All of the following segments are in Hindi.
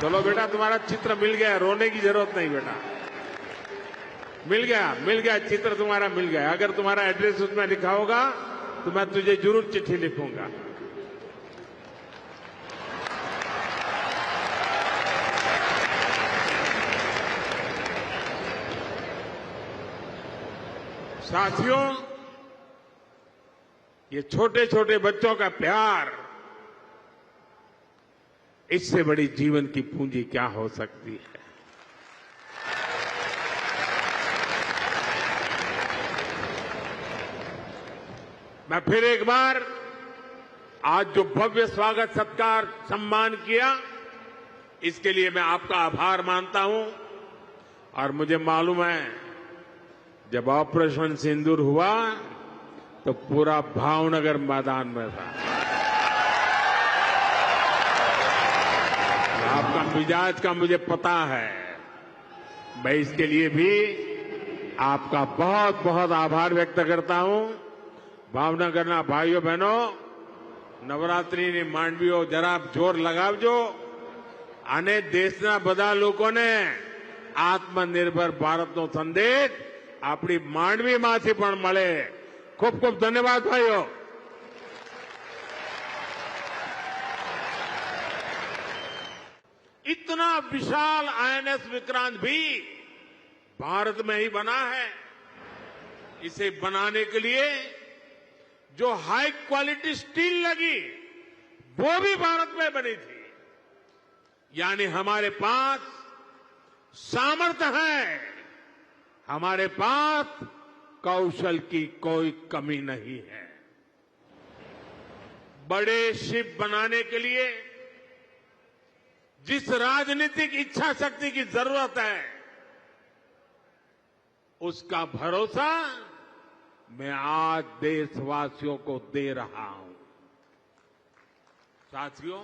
चलो बेटा, तुम्हारा चित्र मिल गया, रोने की जरूरत नहीं बेटा। मिल गया चित्र तुम्हारा मिल गया। अगर तुम्हारा एड्रेस उसमें लिखा होगा तो मैं तुझे जरूर चिट्ठी लिखूंगा। साथियों, ये छोटे छोटे बच्चों का प्यार, इससे बड़ी जीवन की पूंजी क्या हो सकती है। मैं फिर एक बार आज जो भव्य स्वागत सत्कार सम्मान किया, इसके लिए मैं आपका आभार मानता हूं। और मुझे मालूम है, जब ऑपरेशन सिंदूर हुआ तो पूरा भावनगर मैदान में था। आपका मिजाज का मुझे पता है। मैं इसके लिए भी आपका बहुत बहुत आभार व्यक्त करता हूं। भावनगરના ભાઈઓ બહેનો, નવરાત્રીની માંડવીઓ જરા જોર લગાવજો અને દેશના બધા લોકોને આત્મનિર્ભર ભારતનો સંદેશ આપણી માંડવીમાંથી પણ મળે। ખૂબ ખૂબ ધન્યવાદ ભાઈઓ। इतना विशाल आईएनएस विक्रांत भी भारत में ही बना है। इसे बनाने के लिए जो हाई क्वालिटी स्टील लगी, वो भी भारत में बनी थी। यानी हमारे पास सामर्थ्य है, हमारे पास कौशल की कोई कमी नहीं है। बड़े शिप बनाने के लिए जिस राजनीतिक इच्छा शक्ति की जरूरत है, उसका भरोसा मैं आज देशवासियों को दे रहा हूं। साथियों,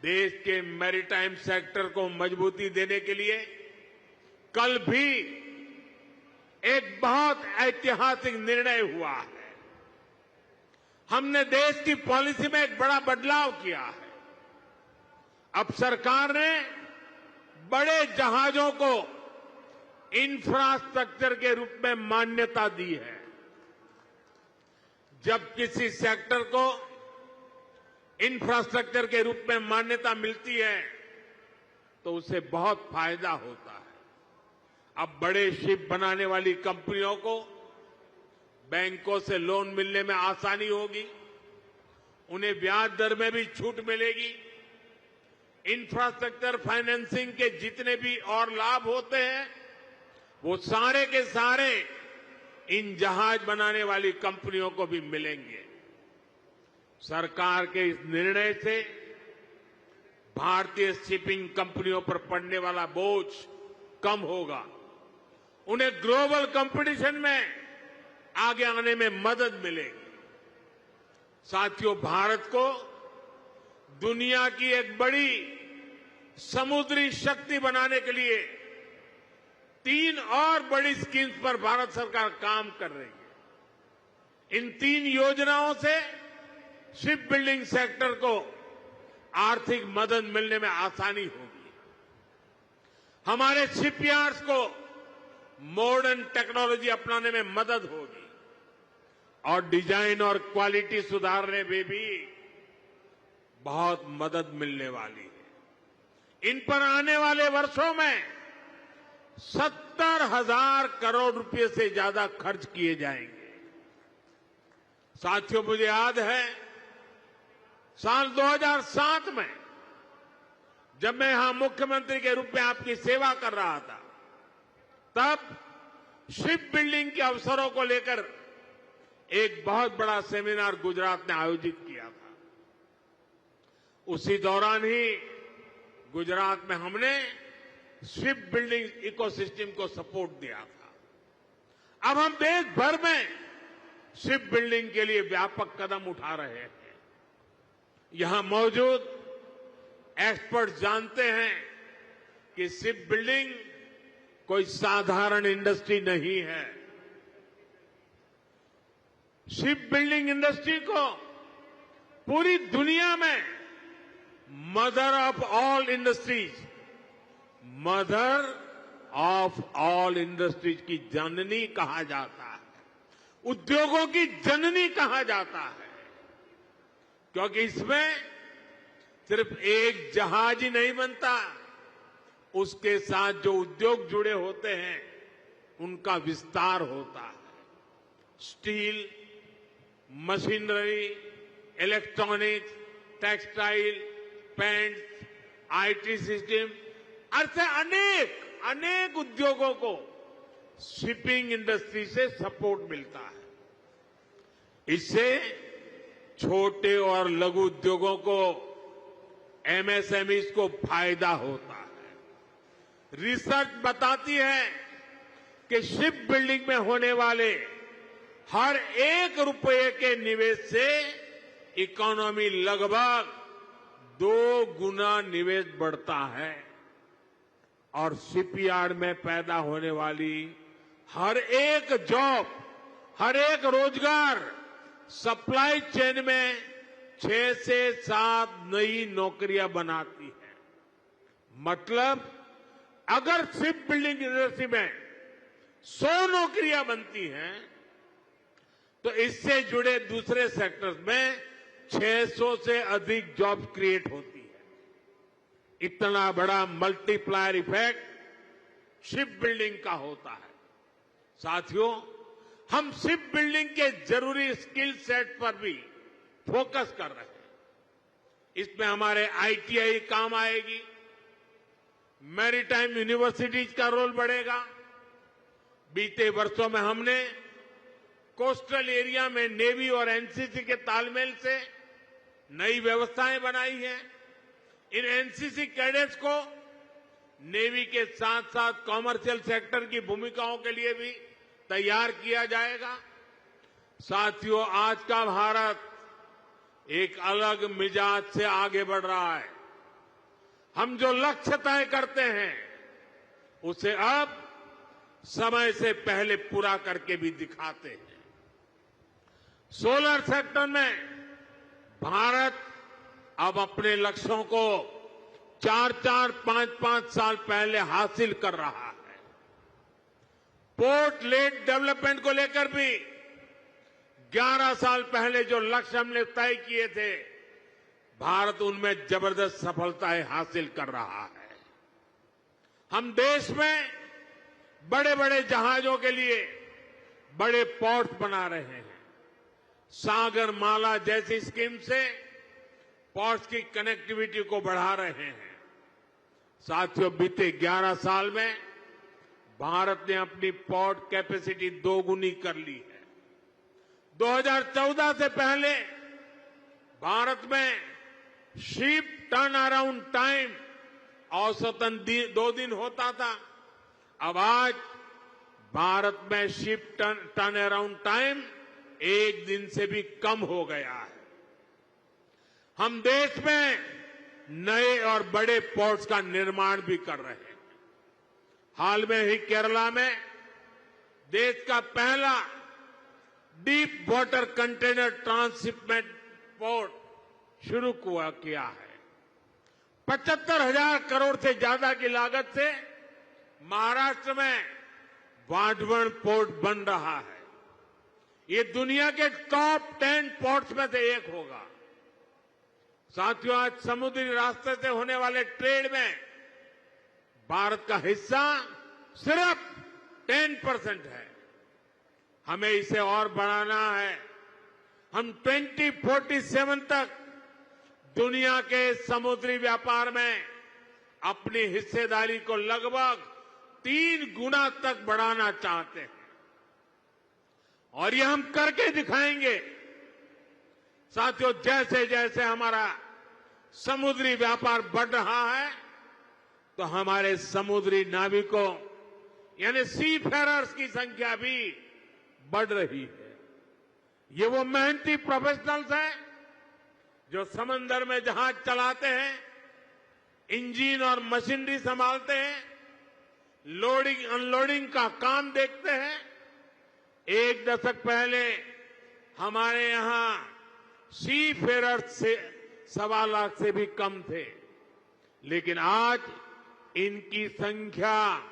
देश के मैरीटाइम सेक्टर को मजबूती देने के लिए कल भी एक बहुत ऐतिहासिक निर्णय हुआ है। हमने देश की पॉलिसी में एक बड़ा बदलाव किया है। अब सरकार ने बड़े जहाजों को इंफ्रास्ट्रक्चर के रूप में मान्यता दी है। जब किसी सेक्टर को इंफ्रास्ट्रक्चर के रूप में मान्यता मिलती है तो उसे बहुत फायदा होता है। अब बड़े शिप बनाने वाली कंपनियों को बैंकों से लोन मिलने में आसानी होगी, उन्हें ब्याज दर में भी छूट मिलेगी। इंफ्रास्ट्रक्चर फाइनेंसिंग के जितने भी और लाभ होते हैं, वो सारे के सारे इन जहाज बनाने वाली कंपनियों को भी मिलेंगे। सरकार के इस निर्णय से भारतीय शिपिंग कंपनियों पर पड़ने वाला बोझ कम होगा, उन्हें ग्लोबल कंपटीशन में आगे आने में मदद मिलेगी। साथियों, भारत को दुनिया की एक बड़ी समुद्री शक्ति बनाने के लिए 3 और बड़ी स्कीम्स पर भारत सरकार काम कर रही है। इन 3 योजनाओं से शिप बिल्डिंग सेक्टर को आर्थिक मदद मिलने में आसानी होगी। हमारे शिपयार्ड्स को मॉडर्न टेक्नोलॉजी अपनाने में मदद होगी और डिजाइन और क्वालिटी सुधारने में भी बहुत मदद मिलने वाली है। इन पर आने वाले वर्षों में 70,000 करोड़ रुपए से ज्यादा खर्च किए जाएंगे। साथियों, मुझे याद है साल 2007 में जब मैं यहां मुख्यमंत्री के रूप में आपकी सेवा कर रहा था, तब शिप बिल्डिंग के अवसरों को लेकर एक बहुत बड़ा सेमिनार गुजरात ने आयोजित किया था। उसी दौरान ही गुजरात में हमने शिप बिल्डिंग इकोसिस्टम को सपोर्ट दिया था। अब हम देश भर में शिप बिल्डिंग के लिए व्यापक कदम उठा रहे हैं। यहां मौजूद एक्सपर्ट जानते हैं कि शिप बिल्डिंग कोई साधारण इंडस्ट्री नहीं है। शिप बिल्डिंग इंडस्ट्री को पूरी दुनिया में mother of all industries, mother of all industries की जननी कहा जाता है, उद्योगों की जननी कहा जाता है, क्योंकि इसमें सिर्फ एक जहाज ही नहीं बनता, उसके साथ जो उद्योग जुड़े होते हैं उनका विस्तार होता है। Steel, machinery, electronics, textile, paint, IT system, ऐसे अनेक उद्योगों को शिपिंग इंडस्ट्री से सपोर्ट मिलता है। इससे छोटे और लघु उद्योगों को, एमएसएमईज को फायदा होता है। रिसर्च बताती है कि शिप बिल्डिंग में होने वाले हर 1 रुपये के निवेश से इकोनॉमी लगभग 2 गुना निवेश बढ़ता है और शिपयार्ड में पैदा होने वाली हर एक जॉब, हर एक रोजगार सप्लाई चेन में 6 से 7 नई नौकरियां बनाती है। मतलब अगर शिप बिल्डिंग इंडस्ट्री में 100 नौकरियां बनती हैं तो इससे जुड़े दूसरे सेक्टर्स में 600 से अधिक जॉब क्रिएट होती है। इतना बड़ा मल्टीप्लायर इफेक्ट शिप बिल्डिंग का होता है। साथियों, हम शिप बिल्डिंग के जरूरी स्किल सेट पर भी फोकस कर रहे हैं। इसमें हमारे आईटीआई काम आएगी, मैरीटाइम यूनिवर्सिटीज का रोल बढ़ेगा। बीते वर्षों में हमने कोस्टल एरिया में नेवी और एनसीसी के तालमेल से नई व्यवस्थाएं बनाई हैं। इन एनसीसी कैडेट्स को नेवी के साथ साथ कॉमर्शियल सेक्टर की भूमिकाओं के लिए भी तैयार किया जाएगा। साथियों, आज का भारत एक अलग मिजाज से आगे बढ़ रहा है। हम जो लक्ष्य तय करते हैं उसे अब समय से पहले पूरा करके भी दिखाते हैं। सोलर सेक्टर में भारत अब अपने लक्ष्यों को 4-4, 5-5 साल पहले हासिल कर रहा है। पोर्ट लेड डेवलपमेंट को लेकर भी 11 साल पहले जो लक्ष्य हमने तय किए थे, भारत उनमें जबरदस्त सफलताएं हासिल कर रहा है। हम देश में बड़े बड़े जहाजों के लिए बड़े पोर्ट बना रहे हैं। सागर माला जैसी स्कीम से पोर्ट्स की कनेक्टिविटी को बढ़ा रहे हैं। साथियों, बीते 11 साल में भारत ने अपनी पोर्ट कैपेसिटी 2 गुनी कर ली है। 2014 से पहले भारत में शिप टर्न अराउंड टाइम औसतन 2 दिन होता था। अब आज भारत में शिप टर्न अराउंड टाइम 1 दिन से भी कम हो गया है। हम देश में नए और बड़े पोर्ट्स का निर्माण भी कर रहे हैं। हाल में ही केरला में देश का पहला deep water container transshipment port शुरू किया है। 75,000 करोड़ से ज्यादा की लागत से महाराष्ट्र में वाढवण पोर्ट बन रहा है। ये दुनिया के टॉप 10 पोर्ट्स में से एक होगा। साथियों, आज समुद्री रास्ते से होने वाले ट्रेड में भारत का हिस्सा सिर्फ 10% है। हमें इसे और बढ़ाना है। हम 2047 तक दुनिया के समुद्री व्यापार में अपनी हिस्सेदारी को लगभग 3 गुना तक बढ़ाना चाहते हैं और ये हम करके दिखाएंगे। साथियों, जैसे जैसे हमारा समुद्री व्यापार बढ़ रहा है तो हमारे समुद्री नाविकों यानी सी फेरर्स की संख्या भी बढ़ रही है। ये वो मेहनती प्रोफेशनल्स हैं जो समंदर में जहाज चलाते हैं, इंजन और मशीनरी संभालते हैं, लोडिंग अनलोडिंग का काम देखते हैं। 1 दशक पहले हमारे यहां सी फेरर्स 1.25 लाख से भी कम थे, लेकिन आज इनकी संख्या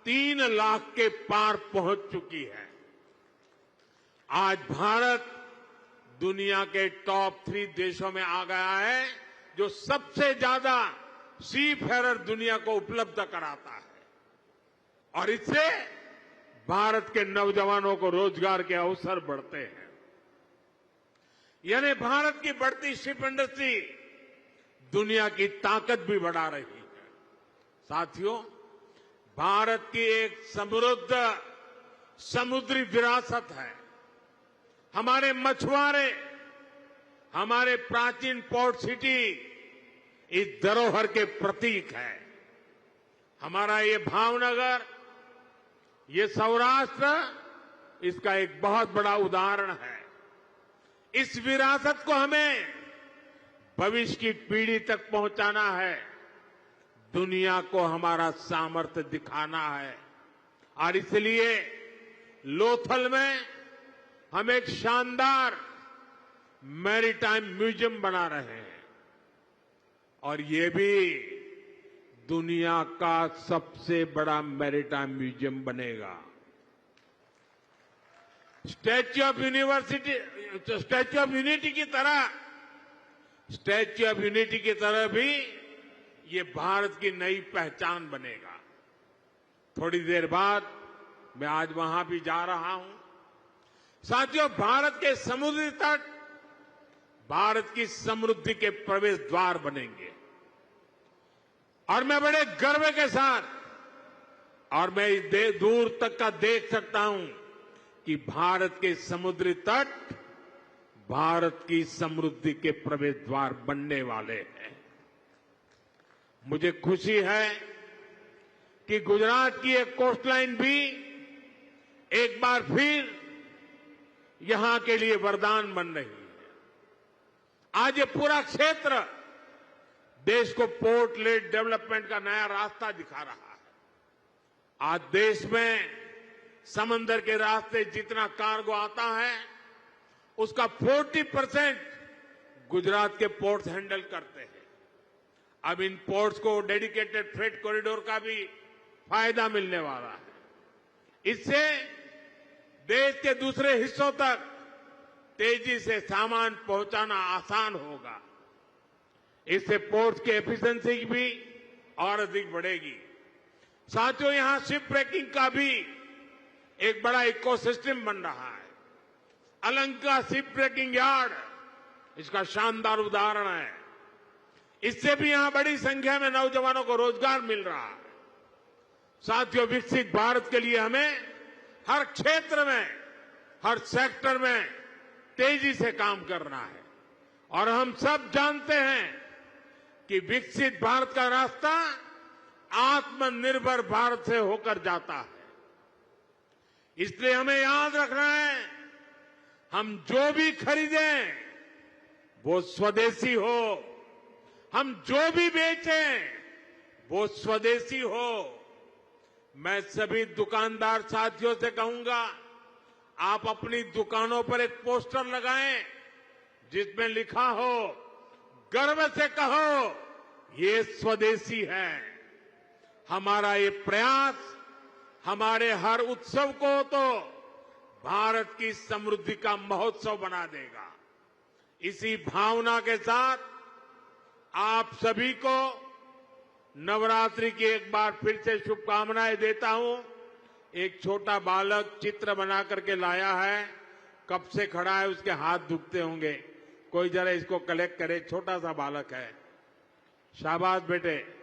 3 लाख के पार पहुंच चुकी है। आज भारत दुनिया के टॉप 3 देशों में आ गया है जो सबसे ज्यादा सी फेरर दुनिया को उपलब्ध कराता है, और इससे भारत के नौजवानों को रोजगार के अवसर बढ़ते हैं। यानी भारत की बढ़ती शिप इंडस्ट्री दुनिया की ताकत भी बढ़ा रही है। साथियों, भारत की एक समृद्ध समुद्री विरासत है। हमारे मछुआरे, हमारे प्राचीन पोर्ट सिटी इस धरोहर के प्रतीक है। हमारा ये भावनगर, ये सौराष्ट्र इसका एक बहुत बड़ा उदाहरण है। इस विरासत को हमें भविष्य की पीढ़ी तक पहुंचाना है, दुनिया को हमारा सामर्थ्य दिखाना है, और इसलिए लोथल में हम एक शानदार मैरीटाइम म्यूजियम बना रहे हैं, और ये भी दुनिया का सबसे बड़ा मैरीटाइम म्यूजियम बनेगा। स्टैच्यू ऑफ यूनिटी की तरह भी ये भारत की नई पहचान बनेगा। थोड़ी देर बाद मैं आज वहां भी जा रहा हूं। साथियों, भारत के समुद्री तट भारत की समृद्धि के प्रवेश द्वार बनेंगे, और मैं बड़े गर्व के साथ, और मैं दूर तक का देख सकता हूं कि भारत के समुद्री तट भारत की समृद्धि के प्रवेश द्वार बनने वाले हैं। मुझे खुशी है कि गुजरात की एक कोस्टलाइन भी एक बार फिर यहां के लिए वरदान बन रही है। आज ये पूरा क्षेत्र देश को पोर्ट लेड डेवलपमेंट का नया रास्ता दिखा रहा है। आज देश में समंदर के रास्ते जितना कार्गो आता है, उसका 40% गुजरात के पोर्ट्स हैंडल करते हैं। अब इन पोर्ट्स को डेडिकेटेड फ्रेट कॉरिडोर का भी फायदा मिलने वाला है। इससे देश के दूसरे हिस्सों तक तेजी से सामान पहुंचाना आसान होगा। इससे पोर्ट्स की एफिशिएंसी भी और अधिक बढ़ेगी। साथियों, यहां शिप ब्रेकिंग का भी एक बड़ा इकोसिस्टम बन रहा है। अलंका शिप ब्रेकिंग यार्ड इसका शानदार उदाहरण है। इससे भी यहां बड़ी संख्या में नौजवानों को रोजगार मिल रहा है। साथियों, विकसित भारत के लिए हमें हर क्षेत्र में, हर सेक्टर में तेजी से काम करना है, और हम सब जानते हैं कि विकसित भारत का रास्ता आत्मनिर्भर भारत से होकर जाता है। इसलिए हमें याद रखना है, हम जो भी खरीदें वो स्वदेशी हो, हम जो भी बेचें वो स्वदेशी हो। मैं सभी दुकानदार साथियों से कहूंगा, आप अपनी दुकानों पर एक पोस्टर लगाएं जिसमें लिखा हो, गर्व से कहो ये स्वदेशी है। हमारा ये प्रयास हमारे हर उत्सव को तो भारत की समृद्धि का महोत्सव बना देगा। इसी भावना के साथ आप सभी को नवरात्रि की एक बार फिर से शुभकामनाएं देता हूं। एक छोटा बालक चित्र बना करके लाया है, कब से खड़ा है, उसके हाथ दुखते होंगे। कोई जरा इसको कलेक्ट करे, छोटा सा बालक है। शाबाश बेटे।